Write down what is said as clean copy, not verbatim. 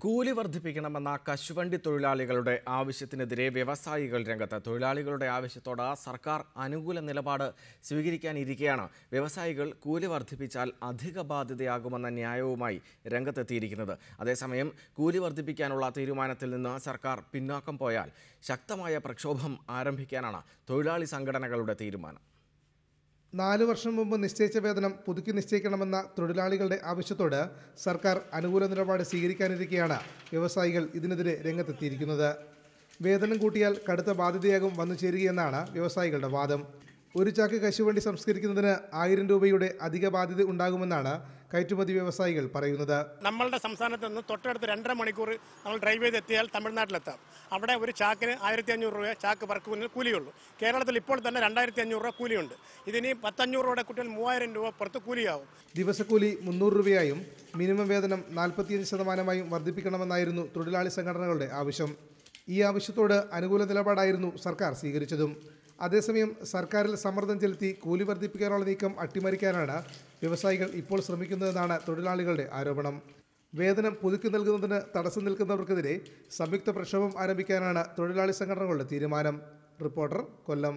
കൂലി വർദ്ധിപ്പിക്കണമെന്ന കശുവണ്ടി തൊഴിലാളികളുടെ ആവശ്യത്തിനെതിരെ വ്യവസായികൾ രംഗത്ത്. തൊഴിലാളികളുടെ ആവശ്യത്തോട് സർക്കാർ അനുകൂല നിലപാട് സ്വീകരിക്കാനിരിക്കെയാണ് വ്യവസായികൾ കൂലി വർദ്ധിപ്പിച്ചാൽ അധിക ബാധ്യതയാകുമെന്ന ന്യായവുമായി രംഗത്തെത്തിയിരിക്കുന്നത്. അതേസമയം കൂലി വർദ്ധിപ്പിക്കാനുള്ള തീരുമാനത്തിൽ നിന്ന് സർക്കാർ പിന്നാക്കം പോയാൽ ശക്തമായ പ്രക്ഷോഭം ആരംഭിക്കാനാണ് തൊഴിലാളി സംഘടനകളുടെ തീരുമാനം. 4 വർഷം മുമ്പ് നിശ്ചയിച്ച വേതനം പുതുക്കി നിശ്ചയിക്കണമെന്ന തൊഴിലാളികളുടെ ആവശ്യത്തോട് സർക്കാർ അനുകൂല നിലപാട് സ്വീകരിക്കാനിരിക്കെയാണ് വ്യവസായികൾ ഇതിനെതിരെ രംഗത്തെത്തിയിരിക്കുന്നത്. വേതനം കൂട്ടിയാൽ കടുത്ത ബാധ്യതയാകും വന്നു ചേരുകയെന്നാണ് വ്യവസായികളുടെ വാദം. ഒരു ചാക്ക് കശുവണ്ടി സംസ്കരിക്കുന്നതിന് 1000 രൂപയുടെ അധിക ബാധ്യത ഉണ്ടാകുമെന്നാണ് കയറ്റുമതി വ്യവസായികൾ പറയുന്നത്. നമ്മളുടെ സംസ്ഥാനത്ത് നിന്ന് തൊട്ടടുത്ത് 2.5 മണിക്കൂർ നമ്മൾ ഡ്രൈവ് ചെയ്തെത്തിയാൽ തമിഴ്നാട്ടിലെത്താം. അവിടെ ഒരു ചാക്കിന് 1500 രൂപ ചാക്ക് പറക്കുന്നതിന് കൂലിയുള്ളൂ. കേരളത്തിൽ ഇപ്പോൾ തന്നെ 2500 രൂപ കൂലിയുണ്ട്. ഇതിന് 1500 രൂപയുടെ കുട്ടികൾ 3000 രൂപ പുറത്ത് കൂലിയാവും. ദിവസക്കൂലി 300 രൂപയായും മിനിമം വേതനം 45% വർദ്ധിപ്പിക്കണമെന്നായിരുന്നു തൊഴിലാളി സംഘടനകളുടെ ആവശ്യം. ഈ ആവശ്യത്തോട് അനുകൂല നിലപാടായിരുന്നു സർക്കാർ സ്വീകരിച്ചതും. അതേസമയം സർക്കാരിൽ സമ്മർദ്ദം ചെലുത്തി കൂലി വർദ്ധിപ്പിക്കാനുള്ള നീക്കം അട്ടിമറിക്കാനാണ് വ്യവസായികൾ ഇപ്പോൾ ശ്രമിക്കുന്നതെന്നാണ് തൊഴിലാളികളുടെ ആരോപണം. വേതനം പുതുക്കി നൽകുന്നതിന് തടസ്സം നിൽക്കുന്നവർക്കെതിരെ സംയുക്ത പ്രക്ഷോഭം ആരംഭിക്കാനാണ് തൊഴിലാളി സംഘടനകളുടെ തീരുമാനം. റിപ്പോർട്ടർ, കൊല്ലം.